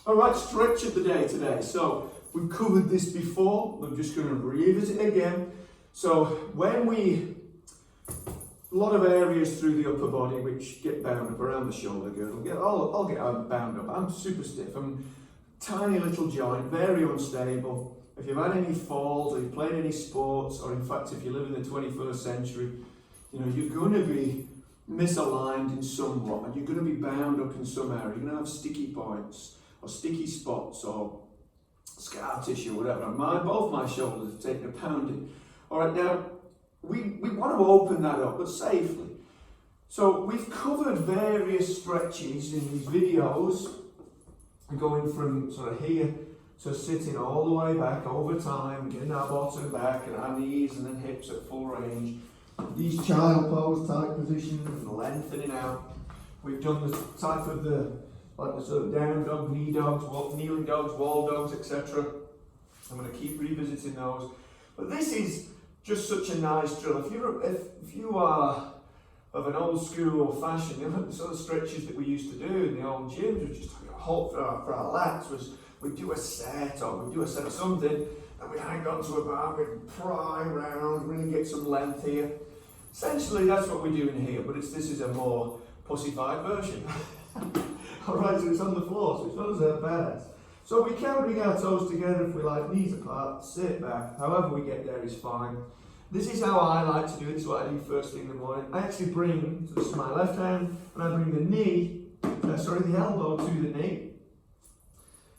Alright, stretch of the day today. So we've covered this before, I'm just going to revisit it again. So a lot of areas through the upper body which get bound up around the shoulder girdle, I'll get bound up. I'm super stiff, I'm tiny little joint, very unstable. If you've had any falls or you've played any sports, or in fact if you live in the 21st century, you know, you're going to be misaligned in somewhat, and you're going to be bound up in some area. You're going to have sticky points or sticky spots or scar tissue, whatever. And both my shoulders have taken a pounding. All right, now we want to open that up, but safely. So we've covered various stretches in these videos, going from sort of here to sitting all the way back over time, getting our bottom back and our knees and then hips at full range. These child pose type positions and lengthening out. We've done the type of the sort of down dog, knee dogs, kneeling dogs, wall dogs, etc. I'm going to keep revisiting those. But this is just such a nice drill. If you are of an old school or fashion, the sort of stretches that we used to do in the old gyms was just a hold for our lats was we'd do a set or we'd do a set of something and we'd hang on to a bar, we'd pry around, really get some length here. Essentially that's what we're doing here, but this is a more pussified version. Alright, so it's on the floor, so it's not as bad. So we can bring our toes together if we like, knees apart, sit back, however we get there is fine. This is how I like to do it, this is what I do first thing in the morning. I actually bring, so this is my left hand, and I bring the elbow to the knee,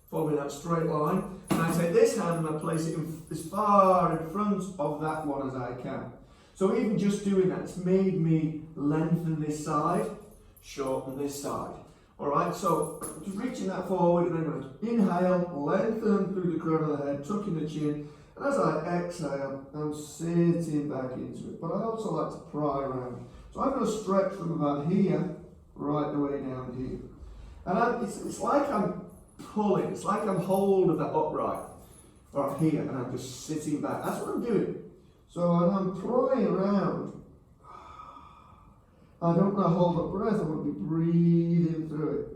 following that straight line. And I take this hand and I place it as far in front of that one as I can. So even just doing that, it's made me lengthen this side, shorten this side. Alright, so just reaching that forward and then I'm going to inhale, lengthen through the crown of the head, tucking the chin. And as I exhale, I'm sitting back into it. But I also like to pry around. So I'm going to stretch from about here, right the way down here. And it's like I'm pulling, it's like I'm hold of that upright, right here, and I'm just sitting back. That's what I'm doing. So as I'm prying around, I don't want to hold my breath, I want to be breathing through it.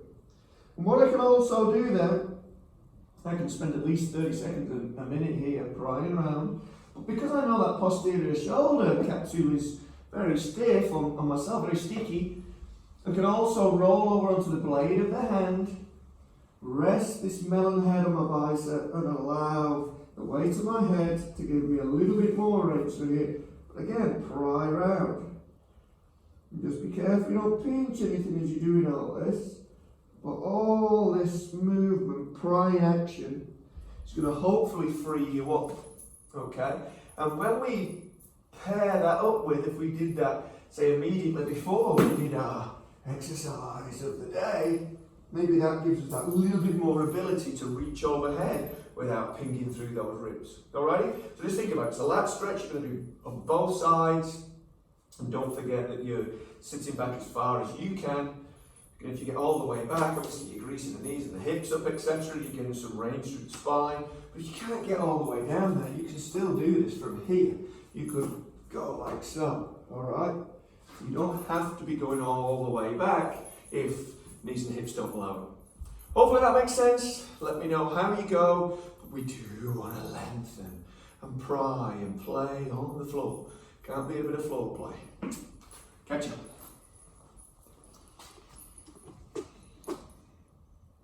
And what I can also do then, I can spend at least 30 seconds, a minute here, prying around. But because I know that posterior shoulder capsule is very stiff on myself, very sticky, I can also roll over onto the blade of the hand, rest this melon head on my bicep, and allow the weight of my head to give me a little bit more range through here. But again, pry around. And just be careful you don't pinch anything as you're doing all this. But all this movement, prying action, is going to hopefully free you up. Okay? And when we pair that up with, if we did that, say immediately before we did our exercise of the day, maybe that gives us that little bit more ability to reach overhead without pinging through those ribs. Alrighty? So just think about it. So lat stretch you're going to do on both sides. And don't forget that you're sitting back as far as you can. And if you get all the way back, obviously you're greasing the knees and the hips up, etc. You're getting some range through the spine. But if you can't get all the way down there, you can still do this from here. You could go like so. Alright? You don't have to be going all the way back if knees and hips don't allow it. Hopefully that makes sense. Let me know how you go. But we do want to lengthen and pry and play on the floor. Can't be a bit of floor play. Catch you.